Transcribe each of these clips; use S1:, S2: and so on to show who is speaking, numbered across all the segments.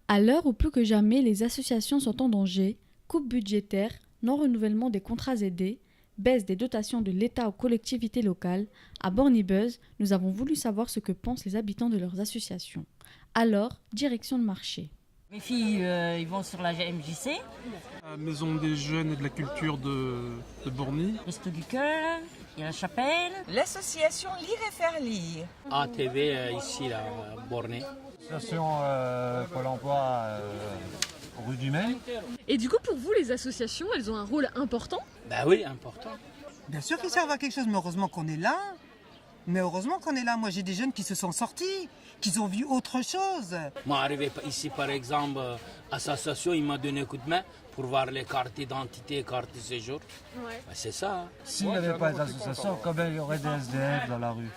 S1: À l'heure où plus que jamais les associations sont en danger, coupes budgétaires, non-renouvellement des contrats aidés, baisse des dotations de l'État aux collectivités locales, à Bornibus, nous avons voulu savoir ce que pensent les habitants de leurs associations. Alors, direction le marché.
S2: Mes filles, ils vont sur la MJC.
S3: La Maison des Jeunes et de la Culture de Borny.
S2: Resto du Cœur, il y a la chapelle.
S4: L'association Lire et faire lire.
S5: ATV ici, là, à Bornée.
S6: L'association Pôle emploi rue du Maine.
S7: Et du coup, pour vous, les associations, elles ont un rôle important?
S5: Ben oui, important.
S4: Bien sûr qu'ils servent à quelque chose, mais heureusement qu'on est là. Mais heureusement qu'on est là. Moi, j'ai des jeunes qui se sont sortis, qui ont vu autre chose.
S5: Moi, arrivé ici, par exemple, à l'association, il m'a donné un coup de main pour voir les cartes d'identité, cartes de séjour. Ouais. Ben, c'est ça. Hein.
S6: S'il n'y avait pas d'association, combien il y aurait des SDF dans la rue?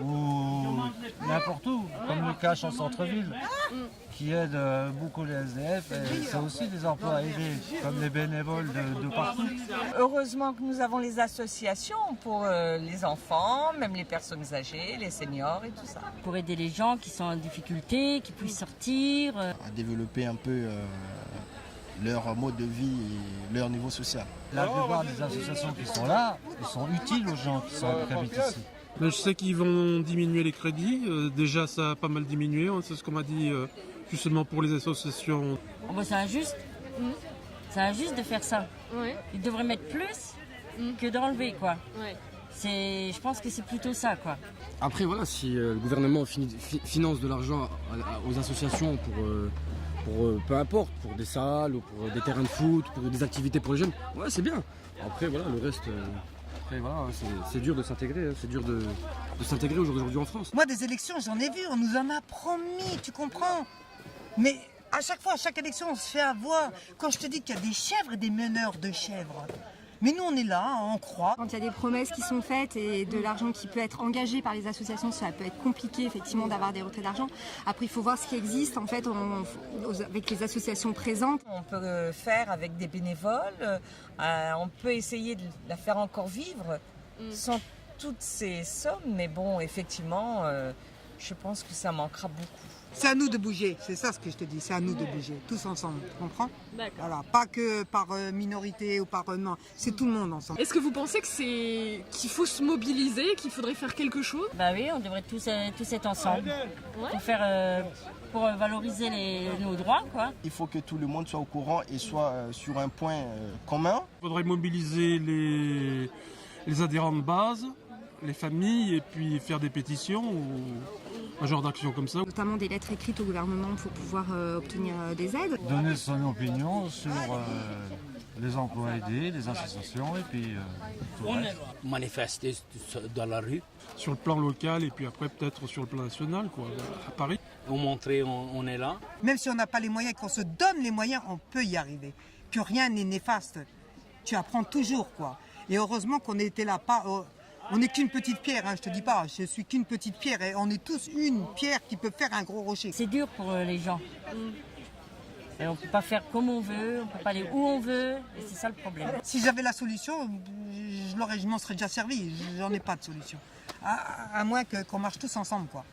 S6: Ou n'importe où, comme le cache en centre-ville, qui aide beaucoup les SDF. Et c'est aussi des emplois aidés, comme les bénévoles de partout.
S4: Heureusement que nous avons les associations pour les enfants, même les personnes âgées, les seniors et tout ça.
S2: Pour aider les gens qui sont en difficulté, qui puissent sortir.
S8: À développer un peu leur mode de vie et leur niveau social.
S6: La plupart des associations qui sont là, ils sont utiles aux gens qui habitent ici.
S3: Mais je sais qu'ils vont diminuer les crédits. Déjà, ça a pas mal diminué. C'est ce qu'on m'a dit justement pour les associations.
S2: Oh ben, c'est injuste. C'est injuste de faire ça.
S7: Ouais.
S2: Ils devraient mettre plus que d'enlever, quoi.
S7: Ouais.
S2: Je pense que c'est plutôt ça, quoi.
S9: Après, voilà, si le gouvernement finance de l'argent aux associations pour peu importe, pour des salles ou pour des terrains de foot, pour des activités pour les jeunes, ouais, c'est bien. Après, voilà, le reste, après, voilà, c'est dur de s'intégrer, c'est dur de s'intégrer aujourd'hui en France.
S4: Moi, des élections, j'en ai vu, on nous en a promis, tu comprends? Mais à chaque fois, à chaque élection, on se fait avoir. Quand je te dis qu'il y a des chèvres et des meneurs de chèvres, mais nous, on est là, on croit.
S10: Quand il y a des promesses qui sont faites et de l'argent qui peut être engagé par les associations, ça peut être compliqué effectivement d'avoir des retraits d'argent. Après, il faut voir ce qui existe en fait avec les associations présentes.
S4: On peut faire avec des bénévoles, on peut essayer de la faire encore vivre sans toutes ces sommes, mais bon, effectivement, je pense que ça manquera beaucoup. C'est à nous de bouger, c'est ça ce que je te dis, c'est à nous de bouger, tous ensemble, tu comprends?
S7: D'accord.
S4: Voilà, pas que par minorité ou par... non, c'est tout le monde ensemble.
S7: Est-ce que vous pensez qu'il faut se mobiliser, qu'il faudrait faire quelque chose?
S2: Bah oui, on devrait tous être ensemble pour valoriser nos droits, quoi.
S8: Il faut que tout le monde soit au courant et soit sur un point commun.
S3: Il faudrait mobiliser les adhérents de base, les familles, et puis faire des pétitions ou un genre d'action comme ça.
S10: Notamment des lettres écrites au gouvernement pour pouvoir obtenir des aides.
S6: Donner son opinion sur les emplois aidés, les associations et puis tout le reste.
S5: Manifester dans la rue.
S3: Sur le plan local et puis après peut-être sur le plan national, quoi, à Paris.
S5: Pour montrer on est là.
S4: Même si on n'a pas les moyens, qu'on se donne les moyens, on peut y arriver. Que rien n'est néfaste. Tu apprends toujours, quoi. Et heureusement qu'on était là, pas... on n'est qu'une petite pierre, hein, je te dis pas, je suis qu'une petite pierre et on est tous une pierre qui peut faire un gros rocher.
S2: C'est dur pour les gens. Et on ne peut pas faire comme on veut, on ne peut pas aller où on veut, et c'est ça le problème.
S4: Si j'avais la solution, je m'en serais déjà servi, j'en ai pas de solution. À moins qu'on marche tous ensemble, quoi.